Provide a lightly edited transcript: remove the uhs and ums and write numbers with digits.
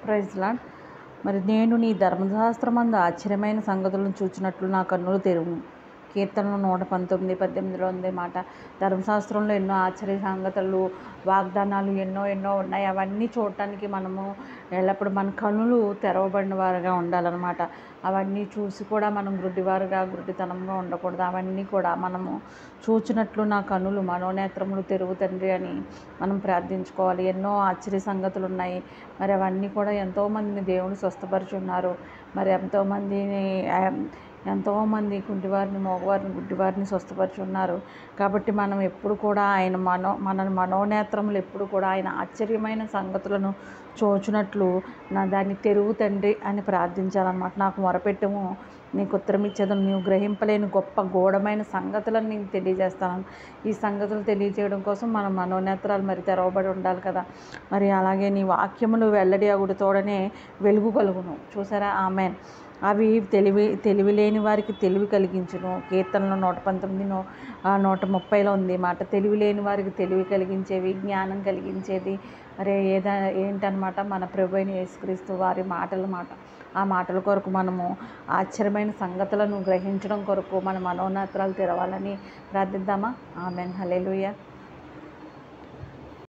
Praise lord. మరి నేను నీ ధర్మశాస్త్రమందు ఆశ్చర్యమైన సంగతులను చూచినట్లు నా కన్నులు తెరువు. కీర్తనలు 119:18 ఉంది మాట. ధర్మశాస్త్రంలో ఎన్నో ఆశ్చర్య సంగతులు, వాగ్దానాలు ఎన్నో ఉన్నాయి. అవన్నీ చూడటానికి మనము ఎల్లప్పుడు మన కన్నులు తెరవబడిన వారుగా ఉండాలన్నమాట. అవన్నీ చూసి కూడా మనం గుడ్డితనంగా ఉండకూడదు. అవన్నీ కూడా మనము చూచినట్లు నా కన్నులు మనోనేత్రములు తెరువు తండ్రి అని మనం ప్రార్థించుకోవాలి. ఎన్నో ఆశ్చర్య సంగతులు ఉన్నాయి. మరి అవన్నీ కూడా ఎంతోమందిని దేవుడు స్వస్థపరుచున్నారు. మరి ఎంతోమంది కుంటివారిని, మోగవారిని, గుడ్డివారిని స్వస్థపరుచున్నారు. కాబట్టి మనం ఎప్పుడు కూడా మన మనోనేత్రములు ఎప్పుడు కూడా ఆయన ఆశ్చర్యమైన సంగతులను చూచినట్లు దాన్ని తెరువు తండ్రి అని ప్రార్థించాలన్నమాట. నాకు మొరపెట్టము, నీకు ఉత్తరం ఇచ్చేదను, నీవు గ్రహింపలేని గొప్ప గూఢమైన సంగతులను నీకు తెలియజేస్తాను. ఈ సంగతులు తెలియజేయడం కోసం మన మనోనేత్రాలు మరి తెరవబడి ఉండాలి కదా. మరి అలాగే నీ వాక్యములు వెల్లడి అగుడు తోడనే వెలుగు కలుగును. చూసారా? ఆమెన్. అవి తెలివి లేని వారికి తెలివి కలిగించును. కీర్తనలో 119 130 ఉంది మాట. తెలివి లేని వారికి తెలివి కలిగించేవి, జ్ఞానం కలిగించేది మరి ఏంటన్నమాట మన ప్రభువైన యేసుక్రీస్తు వారి మాటల మాట. ఆ మాటల కొరకు మనము ఆశ్చర్యమైన సంగతులను గ్రహించడం కొరకు మన మనోనేత్రాలు తెరవాలని ప్రార్థిద్దామా? ఆమెన్. హల్లెలూయా.